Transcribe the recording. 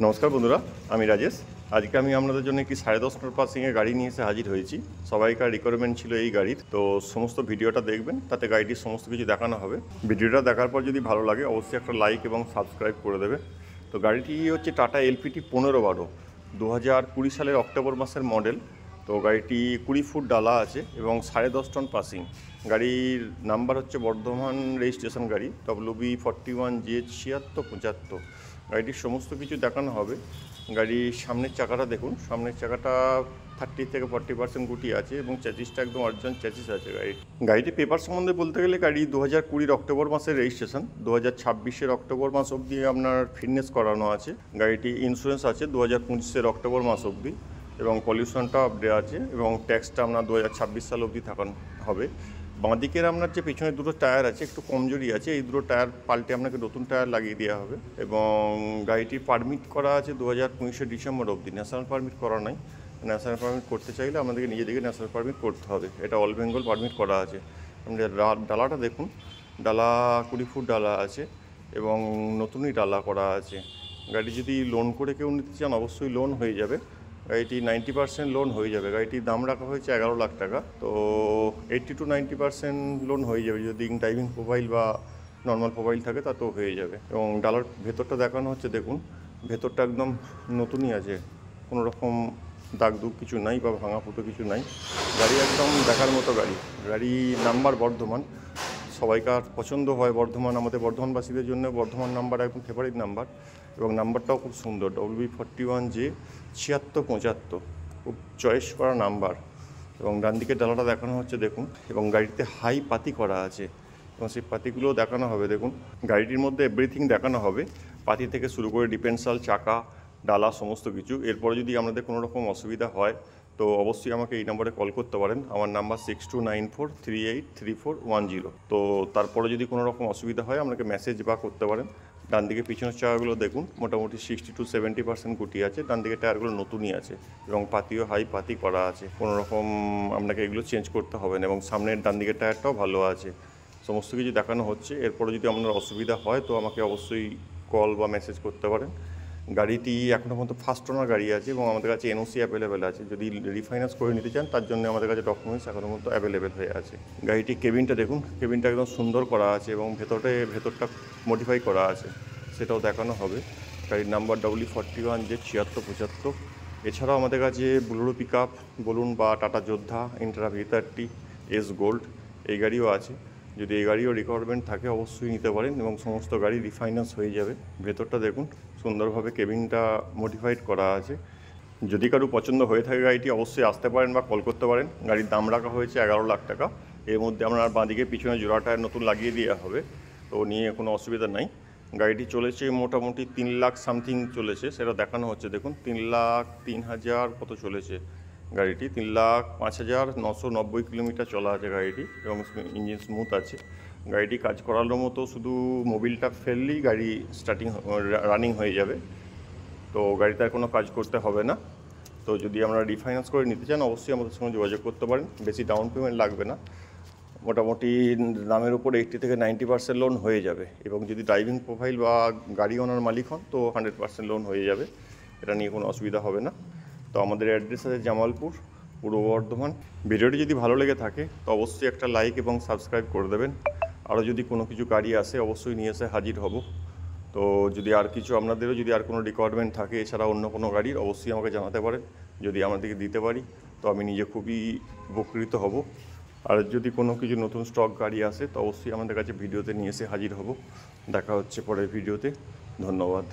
নমস্কার বন্ধুরা, আমি রাজেশ। আজকে আমি আপনাদের জন্য একটি 10.5 টন পাসিংয়ে গাড়ি নিয়ে এসে হাজির হয়েছি। সবাইকার রিকোয়ারমেন্ট ছিল এই গাড়ির, তো সমস্ত ভিডিওটা দেখবেন, তাতে গাড়িটির সমস্ত কিছু দেখানো হবে। ভিডিওটা দেখার পর যদি ভালো লাগে অবশ্যই একটা লাইক এবং সাবস্ক্রাইব করে দেবে। তো গাড়িটি হচ্ছে টাটা এলপিটি 1512, 2020 সালের অক্টোবর মাসের মডেল। তো গাড়িটি 20 ফুট ডালা আছে এবং 10.5 টন পাসিং। গাড়ির নাম্বার হচ্ছে বর্ধমান রেজিস্ট্রেশন গাড়ি, WB41GH 7675। গাড়িটির সমস্ত কিছু দেখানো হবে। গাড়ির সামনের চাকাটা দেখুন, সামনের চাকাটা 30 থেকে 40% গুটি আছে এবং চ্যাসিসটা একদম অরিজিনাল চ্যাসিস আছে গাড়িটির পেপার সম্বন্ধে বলতে গেলে গাড়ি 2020 অক্টোবর মাসের রেজিস্ট্রেশন, 2026 অক্টোবর মাস অবধি আপনার ফিটনেস করানো আছে। গাড়িটি ইন্স্যুরেন্স আছে 2025 অক্টোবর মাস অবধি এবং পলিউশনটা আপডেট আছে এবং ট্যাক্সটা আপনার 2026 সাল অবধি থাকানো হবে। বাঁদিকের আপনার যে পিছনে দুটো টায়ার আছে একটু কমজোরি আছে, এই দুটো টায়ার পাল্টে আপনাকে নতুন টায়ার লাগিয়ে দেওয়া হবে। এবং গাড়িটির পারমিট করা আছে 2019 ডিসেম্বর অবধি, ন্যাশনাল পারমিট করা নাই। ন্যাশনাল পারমিট করতে চাইলে আমাদেরকে নিজেদেরকে ন্যাশনাল পারমিট করতে হবে, এটা অল বেঙ্গল পারমিট করা আছে। ডালাটা দেখুন, ডালা 20 ফুট ডালা আছে এবং নতুনই ডালা করা আছে। গাড়ি যদি লোন করে কেউ নিতে চান অবশ্যই লোন হয়ে যাবে। গাড়িটি 90% লোন হয়ে যাবে। গাড়িটির দাম রাখা হয়েছে 11 লাখ টাকা। তো 80 to 90% লোন হয়ে যাবে, যদি ড্রাইভিং প্রোফাইল বা নর্মাল প্রোফাইল থাকে তাতেও হয়ে যাবে। এবং ডালার ভেতরটা দেখানো হচ্ছে দেখুন, ভেতরটা একদম নতুনই আছে, কোনো রকম দাগ দুগ কিছু নাই বা ভাঙা ফুটো কিছু নাই। গাড়ি একদম দেখার মতো গাড়ি। গাড়ি নাম্বার বর্ধমান, সবাইকার পছন্দ হয় বর্ধমান, আমাদের বর্ধমানবাসীদের জন্য বর্ধমান নাম্বার একদম ফেভারিট নাম্বার এবং নাম্বারটাও খুব সুন্দর, WB41J 7675, খুব চয়েস করা নাম্বার। এবং ডান দিকের ডালাটা দেখানো হচ্ছে দেখুন, এবং গাড়িতে হাই পাতি করা আছে এবং সেই পাতিগুলোও দেখানো হবে দেখুন। গাড়িটির মধ্যে এভরিথিং দেখানো হবে, পাতি থেকে শুরু করে ডিফেন্সাল, চাকা, ডালা, সমস্ত কিছু। এরপরে যদি আপনাদের কোনো রকম অসুবিধা হয় তো অবশ্যই আমাকে এই নম্বরে কল করতে পারেন। আমার নাম্বার 6294383410। তো তারপরে যদি কোনো রকম অসুবিধা হয় আপনাকে মেসেজ বা করতে পারেন। ডান দিকে পিছনের চাকাগুলো দেখুন, মোটামুটি 60 to 70% গুটি আছে। ডান দিকে টায়ারগুলো নতুনই আছে এবং পাতিও হাই পাতি করা আছে, কোনো রকম আপনাকে এগুলো চেঞ্জ করতে হবে না। এবং সামনের ডান দিকের টায়ারটাও ভালো আছে। সমস্ত কিছু দেখানো হচ্ছে। এরপরে যদি আপনার অসুবিধা হয় তো আমাকে অবশ্যই কল বা মেসেজ করতে পারেন। গাড়িটি এখনও পর্যন্ত ফার্স্ট ওনার গাড়ি আছে এবং আমাদের কাছে এনওসি অ্যাভেলেবেল আছে। যদি রিফাইন্যান্স করে নিতে চান তার জন্য আমাদের কাছে ডকুমেন্টস এখনও পর্যন্ত অ্যাভেলেবেল হয়ে আছে। গাড়িটির কেবিনটা দেখুন, কেবিনটা একদম সুন্দর করা আছে এবং ভেতরটা মডিফাই করা আছে, সেটাও দেখানো হবে। গাড়ির নাম্বার WB41J 7675। এছাড়াও আমাদের কাছে বুলেরো পিক আপ বলুন বা টাটা যোদ্ধা, ইন্ট্রা V30, এস গোল্ড, এই গাড়িও আছে। যদি এই গাড়িও রিকোয়ারমেন্ট থাকে অবশ্যই নিতে পারেন এবং সমস্ত গাড়ি রিফাইন্যান্স হয়ে যাবে। ভেতরটা দেখুন, সুন্দরভাবে কেবিনটা মডিফাইড করা আছে। যদি কারো পছন্দ হয়ে থাকে গাড়িটি অবশ্যই আসতে পারেন বা কল করতে পারেন। গাড়ির দাম রাখা হয়েছে 11 লাখ টাকা। এর মধ্যে আপনার বাঁদিকে পিছনে জোড়া টায়ার নতুন লাগিয়ে দেওয়া হবে, তো নিয়ে কোনো অসুবিধা নাই। গাড়িটি চলেছে মোটামুটি 3 লাখ সামথিং চলেছে, সেটা দেখানো হচ্ছে দেখুন। 3,03,000 কত চলেছে গাড়িটি, 3,05,990 কিলোমিটার চলা আছে গাড়িটি এবং ইঞ্জিন স্মুথ আছে। গাড়িটি কাজ করানোর মতো, শুধু মোবিলটা ফেললেই গাড়ি রানিং হয়ে যাবে। তো গাড়িতে আর কোনো কাজ করতে হবে না। তো যদি আপনারা রিফাইন্যান্স করে নিতে চান অবশ্যই আমাদের সঙ্গে যোগাযোগ করতে পারেন। বেশি ডাউন পেমেন্ট লাগবে না, মোটামুটি দামের উপর 80 থেকে 90% লোন হয়ে যাবে। এবং যদি ড্রাইভিং প্রোফাইল বা গাড়ি ওনার মালিক হন তো 100% লোন হয়ে যাবে, এটা নিয়ে কোনো অসুবিধা হবে না। তো আমাদের অ্যাড্রেস আছে জামালপুর, পূর্ব বর্ধমান। ভিডিওটি যদি ভালো লেগে থাকে তো অবশ্যই একটা লাইক এবং সাবস্ক্রাইব করে দেবেন। আরও যদি কোনো কিছু গাড়ি আসে অবশ্যই নিয়ে এসে হাজির হব। তো যদি আর কিছু আপনাদেরও যদি আর কোনো রিকোয়ারমেন্ট থাকে এছাড়া অন্য কোনো গাড়ির অবশ্যই আমাকে জানাতে পারেন। যদি আমাদেরকে দিতে পারি তো আমি নিজে খুবই উপকৃত হব। আর যদি কোনো কিছু নতুন স্টক গাড়ি আসে তো অবশ্যই আমাদের কাছে ভিডিওতে নিয়ে এসে হাজির হব। দেখা হচ্ছে পরের ভিডিওতে। ধন্যবাদ।